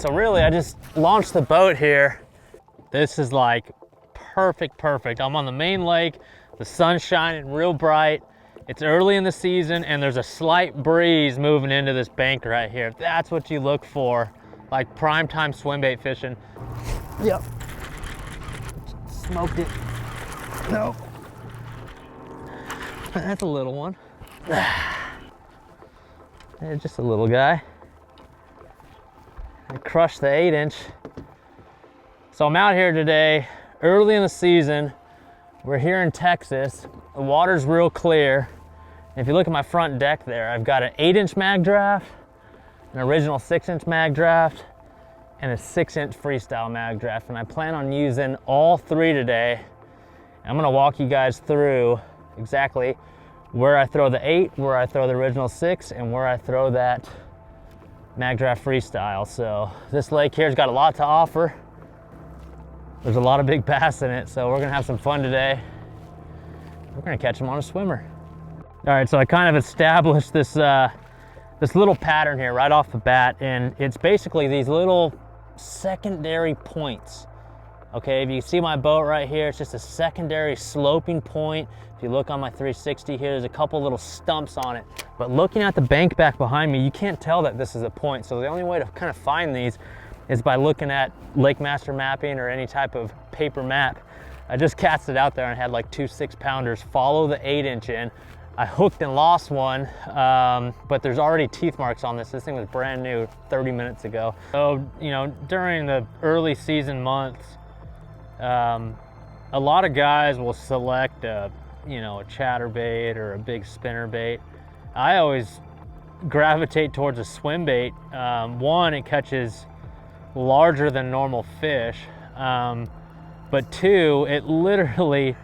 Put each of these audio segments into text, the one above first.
so really I just launched the boat here. This is like perfect. I'm on the main lake, the sun's shining real bright. It's early in the season and there's a slight breeze moving into this bank right here. That's what you look for, like prime time swim bait fishing. Yep. Smoked it. No. That's a little one. Just a little guy. I crushed the 8-inch. So I'm out here today, early in the season. We're here in Texas. The water's real clear. If you look at my front deck there, I've got an 8-inch Magdraft, an original 6-inch Magdraft, and a 6-inch freestyle Magdraft. And I plan on using all three today. I'm gonna walk you guys through exactly where I throw the 8, where I throw the original 6, and where I throw that Magdraft freestyle. So this lake here's got a lot to offer. There's a lot of big bass in it, so we're gonna have some fun today. We're gonna catch them on a swimmer. All right, so I kind of established this this little pattern here right off the bat, and it's basically these little secondary points. Okay, if you see my boat right here, it's just a secondary sloping point. If you look on my 360 here, there's a couple little stumps on it. But looking at the bank back behind me, you can't tell that this is a point. So the only way to kind of find these is by looking at Lake Master Mapping or any type of paper map. I just cast it out there and had like 2 6-pounders follow the 8-inch in. I hooked and lost one, but there's already teeth marks on this. This thing was brand new 30 minutes ago. So, you know, during the early season months, a lot of guys will select a chatterbait or a big spinnerbait. I always gravitate towards a swim bait. One, it catches larger than normal fish, but two, it literally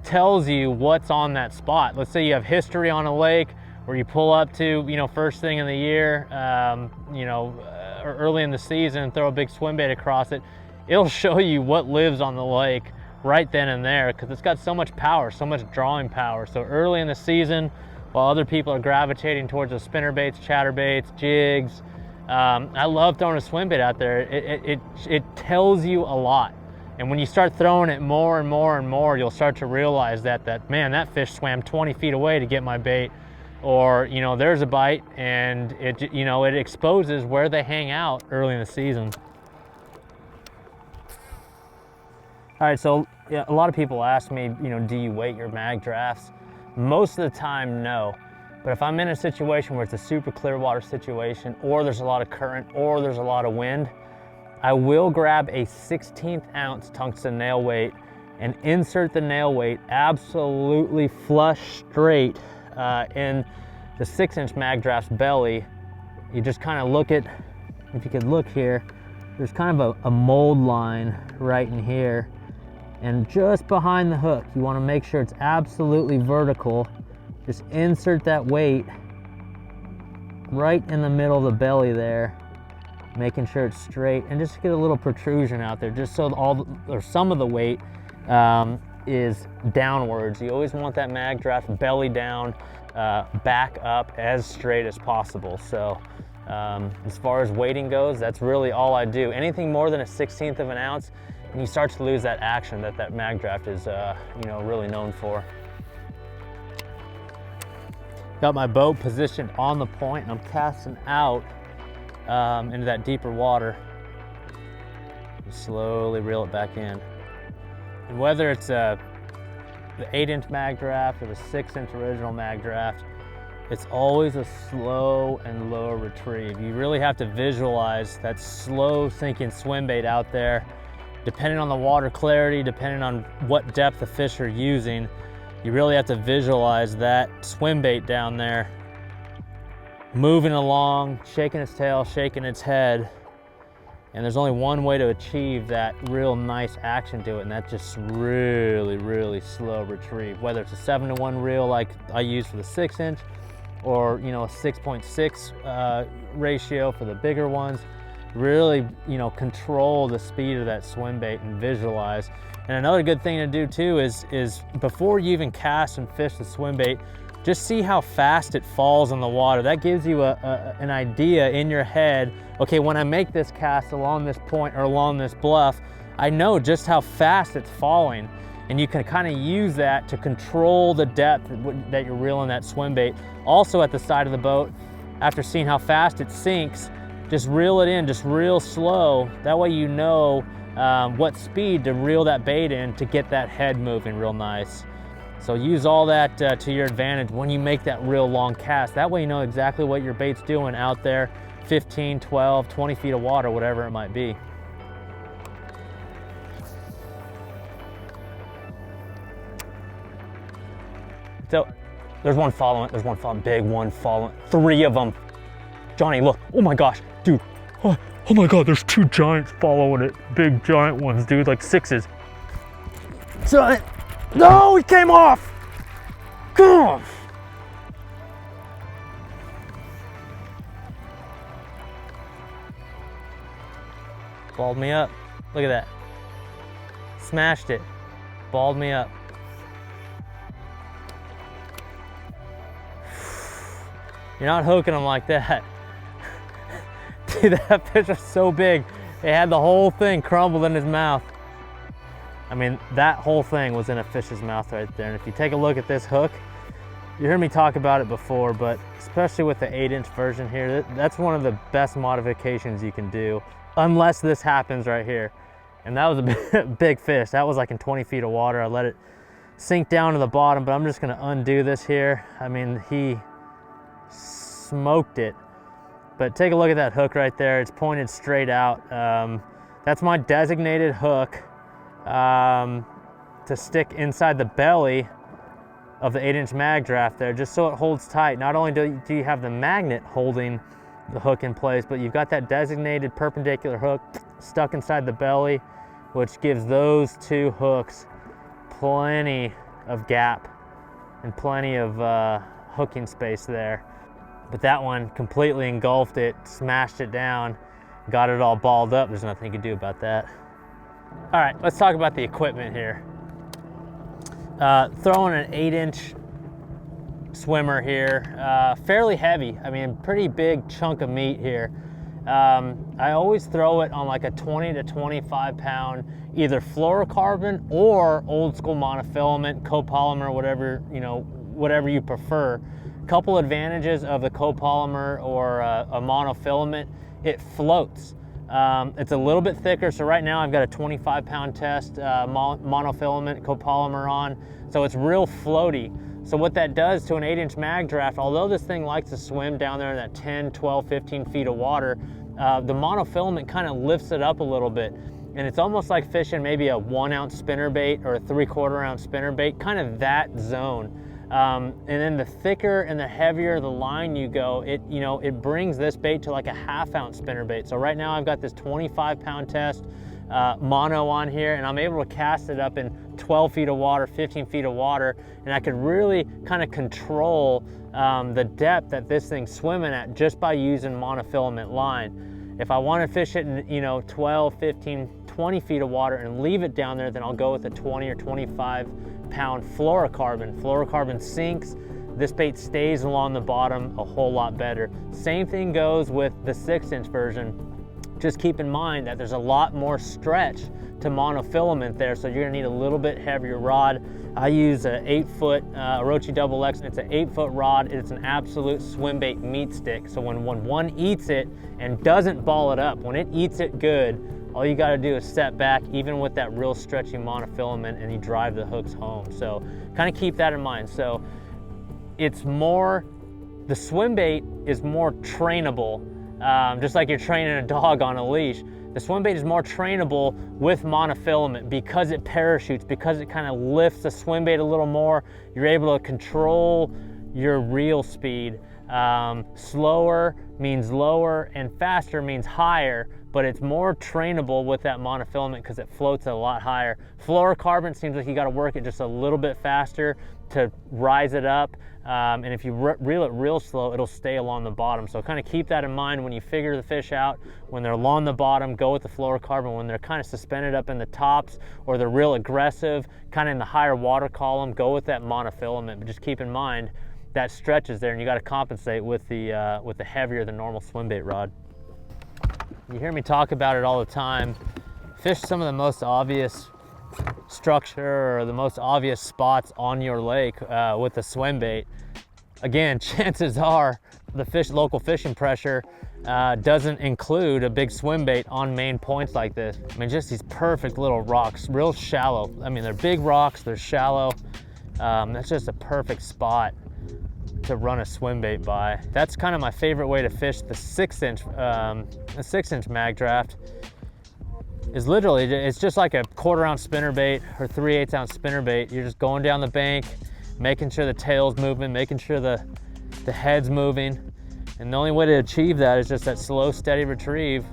tells you what's on that spot. Let's say you have history on a lake where you pull up to, first thing in the year, or early in the season, throw a big swim bait across it. It'll show you what lives on the lake right then and there, because it's got so much power, so much drawing power. So early in the season, while other people are gravitating towards the spinnerbaits, chatterbaits, jigs, I love throwing a swim bait out there. It tells you a lot. And when you start throwing it more and more and more, you'll start to realize that man, that fish swam 20 feet away to get my bait. Or, there's a bite, and it exposes where they hang out early in the season. All right, so yeah, a lot of people ask me, do you weight your Magdrafts? Most of the time, no. But if I'm in a situation where it's a super clear water situation, or there's a lot of current, or there's a lot of wind, I will grab a 1/16 ounce tungsten nail weight and insert the nail weight absolutely flush straight in the 6-inch Magdraft's belly. You just kind of look at, if you could look here, there's kind of a mold line right in here. And just behind the hook, you want to make sure it's absolutely vertical. Just insert that weight right in the middle of the belly there, making sure it's straight, and just get a little protrusion out there, just so some of the weight is downwards. You always want that Magdraft belly down, back up as straight as possible. So as far as weighting goes, that's really all I do. Anything more than a 1/16 of an ounce, and you start to lose that action that Magdraft is really known for. Got my boat positioned on the point, and I'm casting out into that deeper water. Just slowly reel it back in. And whether it's the 8-inch Magdraft or the 6-inch original Magdraft, it's always a slow and low retrieve. You really have to visualize that slow sinking swim bait out there. Depending on the water clarity, depending on what depth the fish are using, you really have to visualize that swim bait down there moving along, shaking its tail, shaking its head. And there's only one way to achieve that real nice action to it, and that's just really, really slow retrieve. Whether it's a 7-to-1 reel like I use for the 6-inch, or a 6.6 ratio for the bigger ones. Really, control the speed of that swim bait and visualize. And another good thing to do too is before you even cast and fish the swim bait, just see how fast it falls in the water. That gives you an idea in your head, okay, when I make this cast along this point or along this bluff, I know just how fast it's falling. And you can kind of use that to control the depth that you're reeling that swim bait. Also at the side of the boat, after seeing how fast it sinks, just reel it in, just real slow. That way you know what speed to reel that bait in to get that head moving real nice. So use all that to your advantage when you make that real long cast. That way you know exactly what your bait's doing out there, 15, 12, 20 feet of water, whatever it might be. So there's one following, big one following, 3 of them. Johnny, look, oh my gosh, dude. Oh my God, there's 2 giants following it. Big giant ones, dude, like 6s. Giant, no, he came off. Come on. Balled me up, look at that. Smashed it, balled me up. You're not hooking them like that. Dude, that fish was so big. It had the whole thing crumbled in his mouth. I mean, that whole thing was in a fish's mouth right there. And if you take a look at this hook, you heard me talk about it before, but especially with the 8-inch version here, that's one of the best modifications you can do, unless this happens right here. And that was a big fish. That was like in 20 feet of water. I let it sink down to the bottom, but I'm just gonna undo this here. I mean, he smoked it. But take a look at that hook right there. It's pointed straight out. That's my designated hook to stick inside the belly of the 8-inch Magdraft there, just so it holds tight. Not only do you have the magnet holding the hook in place, but you've got that designated perpendicular hook stuck inside the belly, which gives those 2 hooks plenty of gap and plenty of hooking space there. But that one completely engulfed it, smashed it down, got it all balled up. There's nothing you can do about that. All right, let's talk about the equipment here. Throwing an 8-inch swimmer here, fairly heavy. I mean, pretty big chunk of meat here. I always throw it on like a 20 to 25 pound, either fluorocarbon or old school monofilament, copolymer, whatever you prefer. Couple advantages of the copolymer or a monofilament: it floats. It's a little bit thicker, so right now I've got a 25 pound test monofilament copolymer on, so it's real floaty. So what that does to an 8-inch Magdraft, although this thing likes to swim down there in that 10, 12, 15 feet of water, the monofilament kind of lifts it up a little bit. And it's almost like fishing maybe a 1 ounce spinnerbait or a 3/4 ounce spinnerbait, kind of that zone. And then the thicker and the heavier the line you go, it brings this bait to like a 1/2 ounce spinnerbait. So right now I've got this 25 pound test mono on here, and I'm able to cast it up in 12 feet of water, 15 feet of water, and I could really kind of control the depth that this thing's swimming at just by using monofilament line. If I want to fish it in 12, 15, 20 feet of water and leave it down there, then I'll go with a 20 or 25 pound fluorocarbon. Fluorocarbon sinks, this bait stays along the bottom a whole lot better. Same thing goes with the 6-inch version. Just keep in mind that there's a lot more stretch to monofilament there, so you're gonna need a little bit heavier rod. I use a 8-foot Orochi Double X. It's an 8-foot rod. It's an absolute swim bait meat stick. So when one eats it and doesn't ball it up, when it eats it good, all you gotta do is step back, even with that real stretchy monofilament, and you drive the hooks home. So kind of keep that in mind. So the swim bait is more trainable, just like you're training a dog on a leash. The swim bait is more trainable with monofilament because it parachutes, because it kind of lifts the swim bait a little more. You're able to control your reel speed. Slower means lower and faster means higher, but it's more trainable with that monofilament because it floats a lot higher. Fluorocarbon seems like you got to work it just a little bit faster to rise it up, and if you reel it real slow, it'll stay along the bottom. So kind of keep that in mind when you figure the fish out. When they're along the bottom, go with the fluorocarbon. When they're kind of suspended up in the tops or they're real aggressive, kind of in the higher water column, go with that monofilament. But just keep in mind that stretch is there, and you got to compensate with the heavier than normal swim bait rod. You hear me talk about it all the time. Fish some of the most obvious structure or the most obvious spots on your lake with the swim bait. Again, chances are the local fishing pressure doesn't include a big swim bait on main points like this. I mean, just these perfect little rocks, real shallow. I mean, they're big rocks, they're shallow. That's just a perfect spot to run a swim bait by. That's kind of my favorite way to fish the 6-inch Magdraft. Is literally, it's just like a 1/4 ounce spinnerbait or 3/8 ounce spinnerbait. You're just going down the bank, making sure the tail's moving, making sure the head's moving. And the only way to achieve that is just that slow, steady retrieve,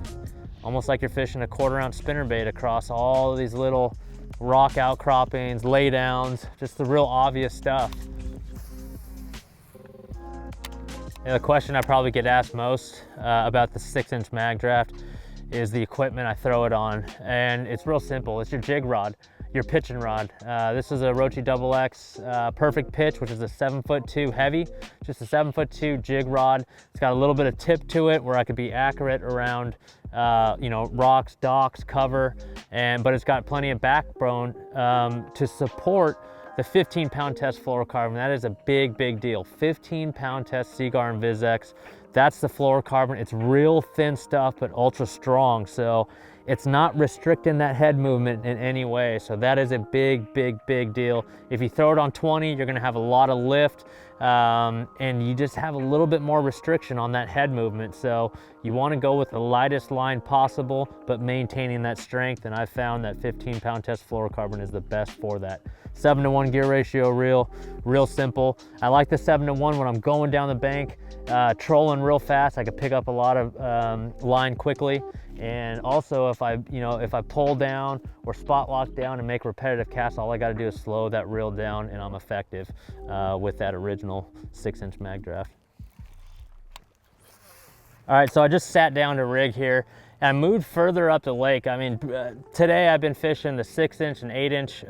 almost like you're fishing a 1/4 ounce spinnerbait across all of these little rock outcroppings, laydowns, just the real obvious stuff. And the question I probably get asked most about the 6-inch Magdraft is the equipment I throw it on. And it's real simple. It's your jig rod, your pitching rod. This is a Rochi XX perfect pitch, which is a 7'2" heavy, just a 7'2" jig rod. It's got a little bit of tip to it where I could be accurate around you know, rocks, docks, cover, but it's got plenty of backbone to support the 15-pound test fluorocarbon. That is a big, big deal. 15-pound test Seaguar and VizX. That's the fluorocarbon. It's real thin stuff, but ultra strong. So it's not restricting that head movement in any way. So that is a big, big, big deal. If you throw it on 20, you're gonna have a lot of lift, and you just have a little bit more restriction on that head movement. So you wanna go with the lightest line possible, but maintaining that strength. And I found that 15-pound test fluorocarbon is the best for that. 7-to-1 gear ratio reel, real simple. I like the 7-to-1 when I'm going down the bank, trolling real fast. I can pick up a lot of line quickly. And also if I pull down or spot lock down and make repetitive casts, all I gotta do is slow that reel down and I'm effective with that original 6-inch Magdraft. All right, so I just sat down to rig here. I moved further up the lake. I mean, today I've been fishing the 6-inch and 8-inch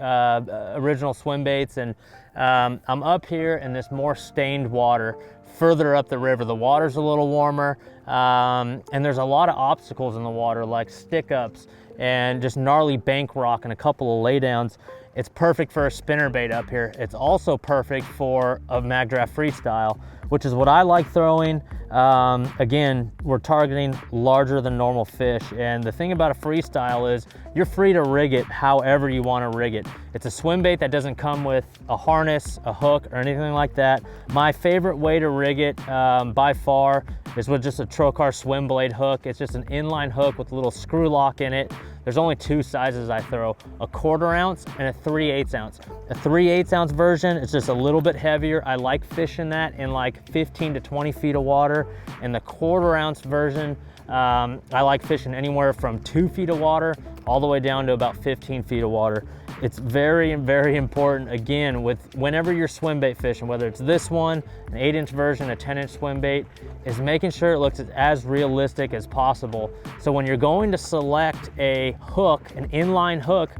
original swim baits, and I'm up here in this more stained water further up the river. The water's a little warmer, and there's a lot of obstacles in the water, like stick-ups and just gnarly bank rock and a couple of laydowns. It's perfect for a spinnerbait up here. It's also perfect for a Magdraft freestyle, which is what I like throwing. Again, we're targeting larger than normal fish. And the thing about a freestyle is you're free to rig it however you want to rig it. It's a swim bait that doesn't come with a harness, a hook, or anything like that. My favorite way to rig it by far is with just a Trocar swim blade hook. It's just an inline hook with a little screw lock in it. There's only 2 sizes I throw, a 1/4 ounce and a 3/8 ounce. A 3/8 ounce version is just a little bit heavier. I like fishing that in like 15 to 20 feet of water. And the 1/4 ounce version, I like fishing anywhere from 2 feet of water all the way down to about 15 feet of water. It's very, very important, again, with whenever you're swim bait fishing, whether it's this one, an 8-inch version, a 10-inch swim bait, is making sure it looks as realistic as possible. So when you're going to select a hook, an inline hook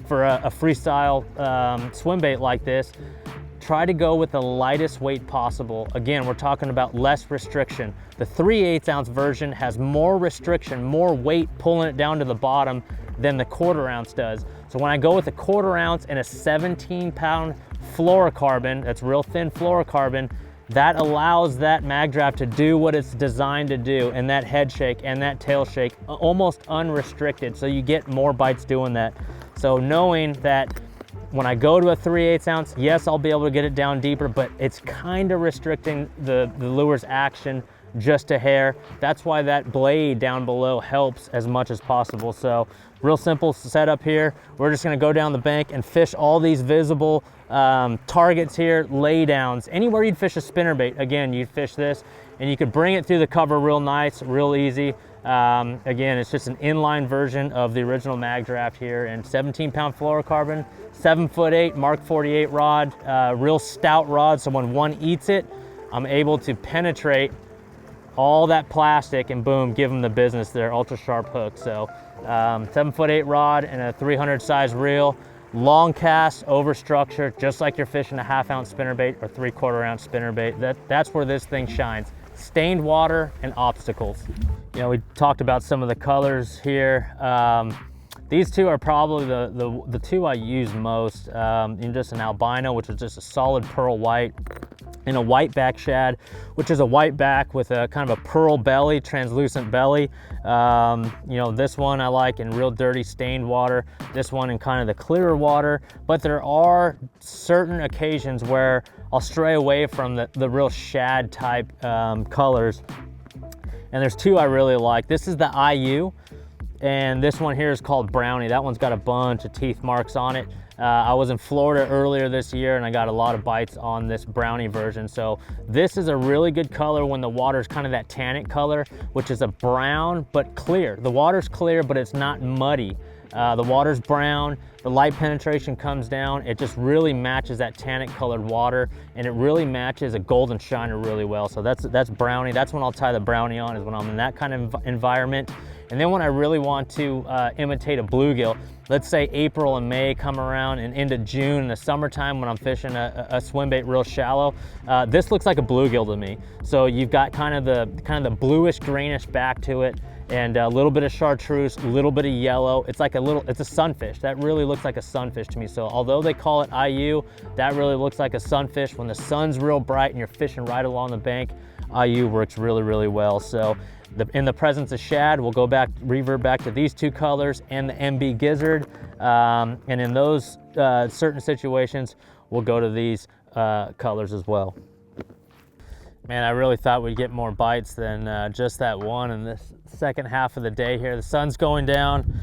for a freestyle swim bait like this, try to go with the lightest weight possible. Again, we're talking about less restriction. The 3/8 ounce version has more restriction, more weight pulling it down to the bottom than the 1/4 ounce does. So when I go with a 1/4 ounce and a 17-pound fluorocarbon, that's real thin fluorocarbon, that allows that Magdraft to do what it's designed to do, and that head shake and that tail shake almost unrestricted. So you get more bites doing that. So knowing that when I go to a 3/8 ounce, yes, I'll be able to get it down deeper, but it's kind of restricting the lure's action just a hair. That's why that blade down below helps as much as possible. So real simple setup here. We're just gonna go down the bank and fish all these visible targets here, laydowns. Anywhere you'd fish a spinnerbait, again, you'd fish this, and you could bring it through the cover real nice, real easy. Again, it's just an inline version of the original Magdraft here, and 17-pound fluorocarbon, 7'8" Mark 48 rod, real stout rod, so when one eats it, I'm able to penetrate all that plastic and boom, give them the business, their ultra sharp hook. So 7'8" rod and a 300 size reel. long cast over structure, just like you're fishing a 1/2 ounce spinnerbait or 3/4 ounce spinnerbait. That's where this thing shines. Stained water and obstacles. You know, we talked about some of the colors here. These two are probably the two I use most. In just an albino, which is just a solid pearl white, and a white back shad, which is a white back with a kind of a pearl belly, translucent belly. You know, this one I like in real dirty stained water, this one in kind of the clearer water, but there are certain occasions where I'll stray away from the real shad type colors. And there's two I really like. This is the IU, and this one here is called Brownie. That one's got a bunch of teeth marks on it. I was in Florida earlier this year and I got a lot of bites on this Brownie version. So this is a really good color when the water's kind of that tannic color, which is a brown but clear. The water's clear, but it's not muddy. The water's brown, the light penetration comes down. It just really matches that tannic colored water, and it really matches a golden shiner really well. So that's Brownie. That's when I'll tie the Brownie on, is when I'm in that kind of environment. And then when I really want to imitate a bluegill, let's say April and May come around and into June in the summertime when I'm fishing a swimbait real shallow, this looks like a bluegill to me. So you've got kind of the bluish greenish back to it, and a little bit of chartreuse, a little bit of yellow. It's like it's a sunfish. That really looks like a sunfish to me. So although they call it IU, that really looks like a sunfish. When the sun's real bright and you're fishing right along the bank, IU works really, really well. So in the presence of shad, we'll revert back to these two colors and the MB gizzard. And in those certain situations, we'll go to these colors as well. Man, I really thought we'd get more bites than just that one in this second half of the day here. The sun's going down.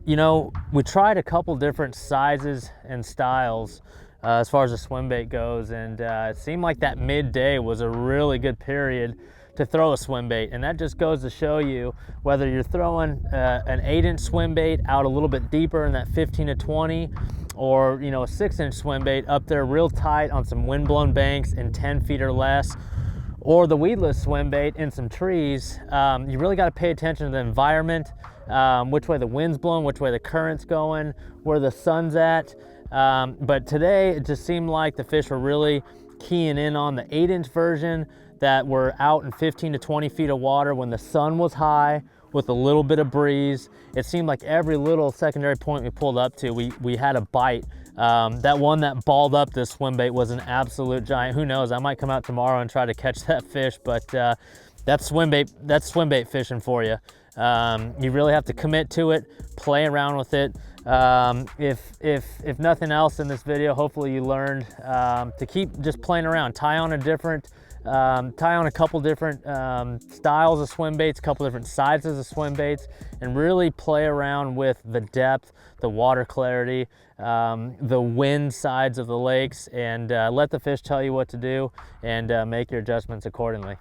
You know, we tried a couple different sizes and styles as far as the swim bait goes, and it seemed like that midday was a really good period to throw a swim bait. And that just goes to show you whether you're throwing an 8-inch swim bait out a little bit deeper in that 15 to 20, or you know, a 6-inch swim bait up there real tight on some wind-blown banks in 10 feet or less, or the weedless swim bait in some trees. You really got to pay attention to the environment, which way the wind's blowing, which way the current's going, where the sun's at. But today it just seemed like the fish were really keying in on the 8-inch version, that were out in 15 to 20 feet of water when the sun was high with a little bit of breeze. It seemed like every little secondary point we pulled up to, we had a bite. That one that balled up this swim bait was an absolute giant. Who knows, I might come out tomorrow and try to catch that fish, but that's swim bait fishing for you. You really have to commit to it, play around with it. If nothing else in this video, hopefully you learned to keep just playing around. Tie on a couple different styles of swim baits, a couple different sizes of swim baits, and really play around with the depth, the water clarity, the wind sides of the lakes, and let the fish tell you what to do, and make your adjustments accordingly.